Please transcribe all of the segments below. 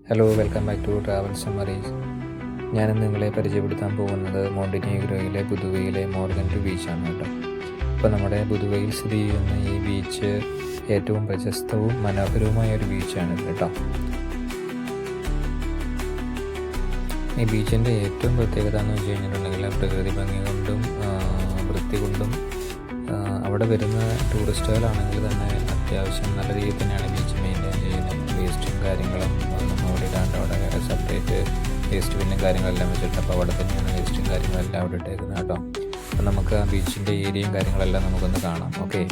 Hello, welcome back to travel summaries. ഞാനിന്ന് നിങ്ങളെ പരിചയപ്പെടുത്താൻ പോകുന്നത് മോണ്ടിനീഗ്രോയിലെ ബുദുവയിലെ മോർഗൻ ടു ബീച്ചാണ് കേട്ടോ. അപ്പോൾ നമ്മുടെ ബുദുവയിൽ സ്ഥിതി ചെയ്യുന്ന ഈ ബീച്ച് ഏറ്റവും പ്രശസ്തവും മനോഹരവുമായ ഒരു ബീച്ചാണ് കേട്ടോ. ഈ ബീച്ചിൻ്റെ ഏറ്റവും പ്രത്യേകത എന്ന് വെച്ച് കഴിഞ്ഞിട്ടുണ്ടെങ്കിൽ പ്രകൃതി ഭംഗി കൊണ്ടും വൃത്തി കൊണ്ടും അവിടെ വരുന്ന ടൂറിസ്റ്റുകളാണെങ്കിൽ തന്നെ അത്യാവശ്യം നല്ല രീതിയിൽ തന്നെയാണ് ബീച്ച് മെയിൻറ്റെയിൻ ചെയ്യുന്നത്. വേസ്റ്റും കാര്യങ്ങളും ഒന്നും ഓടിയിടാണ്ട് അവിടെ സെപ്പറേറ്റ് വേസ്റ്റ് ബിന്നും കാര്യങ്ങളെല്ലാം വെച്ചിട്ട് അപ്പോൾ അവിടെ തന്നെയാണ് വേസ്റ്റും കാര്യങ്ങളെല്ലാം അവിടെ ഇട്ടേക്കുന്നത് കേട്ടോ. അപ്പോൾ നമുക്ക് ആ ബീച്ചിൻ്റെ ഏരിയയും കാര്യങ്ങളെല്ലാം നമുക്കൊന്ന് കാണാം. ഓക്കെ,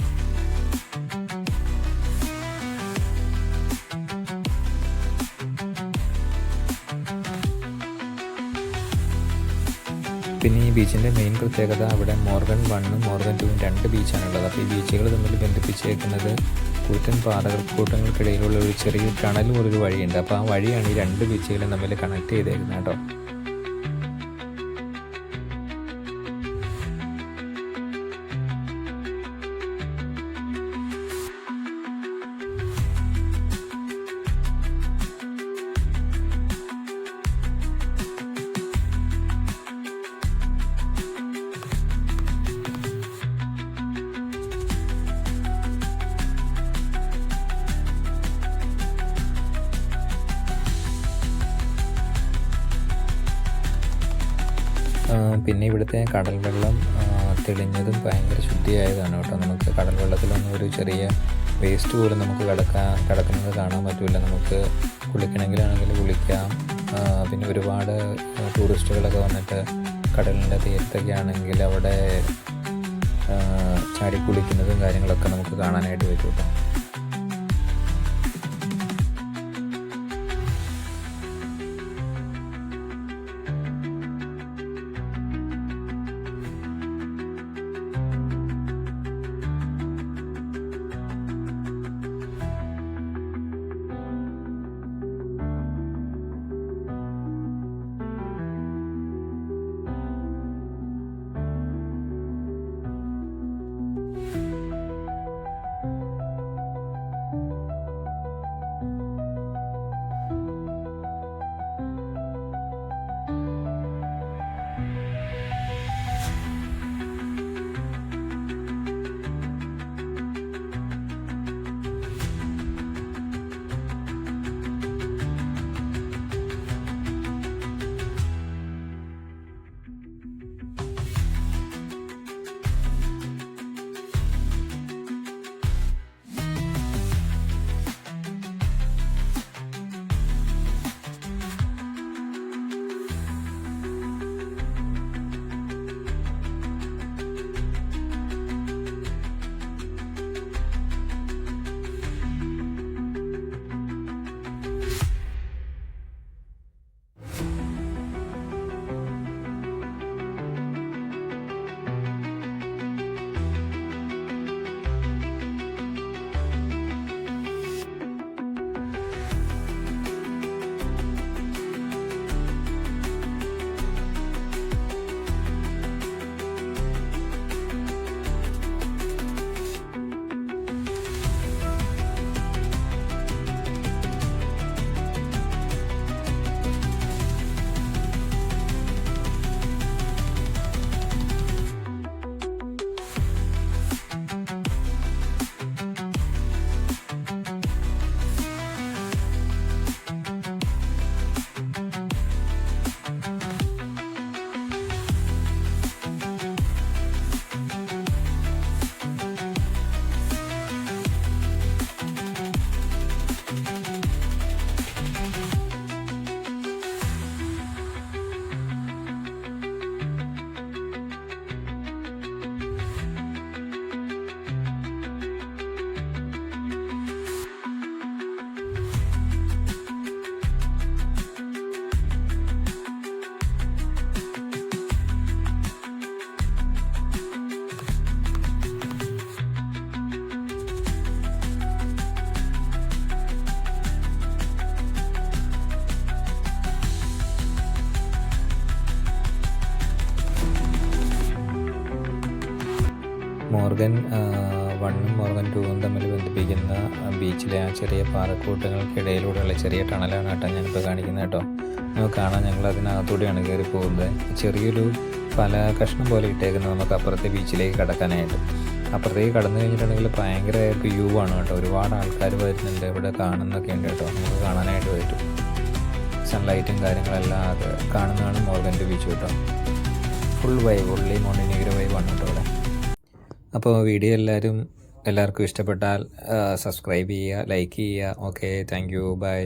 പിന്നെ ഈ ബീച്ചിൻ്റെ മെയിൻ പ്രത്യേകത അവിടെ മോർഗൻ 1ഉം മോർഗൻ 2ഉം 2 ബീച്ചാണുള്ളത്. അപ്പോൾ ഈ ബീച്ചുകൾ തമ്മിൽ ബന്ധിപ്പിച്ചേക്കുന്നത് കൂറ്റൻ കൂട്ടങ്ങൾക്കിടയിലുള്ള ഒരു ചെറിയ ടണൽ പോലൊരു വഴിയുണ്ട്. അപ്പോൾ ആ വഴിയാണ് ഈ 2 ബീച്ചുകളും തമ്മിൽ കണക്ട് ചെയ്തേക്കുന്നത് കേട്ടോ. പിന്നെ ഇവിടുത്തെ കടൽ വെള്ളം തെളിഞ്ഞതും ഭയങ്കര ശുദ്ധിയായതാണ് കേട്ടോ. നമുക്ക് കടൽ വെള്ളത്തിലൊന്നും ഒരു ചെറിയ വേസ്റ്റ് പോലും നമുക്ക് കിടക്കുന്നത് കാണാൻ പറ്റില്ല. നമുക്ക് കുളിക്കണമെങ്കിലാണെങ്കിൽ കുളിക്കാം. പിന്നെ ഒരുപാട് ടൂറിസ്റ്റുകളൊക്കെ വന്നിട്ട് കടലിൻ്റെ തീരത്തൊക്കെ ആണെങ്കിൽ അവിടെ ചാടി കുളിക്കുന്നതും കാര്യങ്ങളൊക്കെ നമുക്ക് കാണാനായിട്ട് പറ്റും കേട്ടോ. മോർഗൻ 1ഉം മോർഗൻ 2ഉം തമ്മിൽ ബന്ധിപ്പിക്കുന്ന ബീച്ചിലെ ആ ചെറിയ പാറക്കൂട്ടങ്ങൾക്കിടയിലൂടെയുള്ള ചെറിയ ടണലാണ് കേട്ടോ ഞാനിപ്പോൾ കാണിക്കുന്നത് കേട്ടോ. നമുക്ക് കാണാം, ഞങ്ങൾ അതിനകത്തൂടെയാണ് കയറി പോകുന്നത്. ചെറിയൊരു പല കഷ്ണം പോലെ ഇട്ടേക്കുന്നത് നമുക്ക് അപ്പുറത്തെ ബീച്ചിലേക്ക് കടക്കാനായിട്ട്. അപ്പുറത്തേക്ക് കടന്നു കഴിഞ്ഞിട്ടുണ്ടെങ്കിൽ ഭയങ്കര വ്യൂ ആണ് കേട്ടോ. ഒരുപാട് ആൾക്കാർ വരുന്നുണ്ട്, ഇവിടെ കാണുന്നൊക്കെ ഉണ്ട് കേട്ടോ. നമുക്ക് കാണാനായിട്ട് പറ്റും. സൺലൈറ്റും കാര്യങ്ങളെല്ലാം അത് കാണുന്നതാണ് മോർഗൻ്റെ ബീച്ച് കേട്ടോ. ഫുൾ വൈബ്, ഉള്ളി മോണ്ടിനീഗ്രോ വൈബാണ് കേട്ടോ ഇവിടെ. അപ്പോൾ വീഡിയോ എല്ലാവർക്കും ഇഷ്ടപ്പെട്ടാൽ സബ്സ്ക്രൈബ് ചെയ്യുക, ലൈക്ക് ചെയ്യുക. Okay, thank you, by.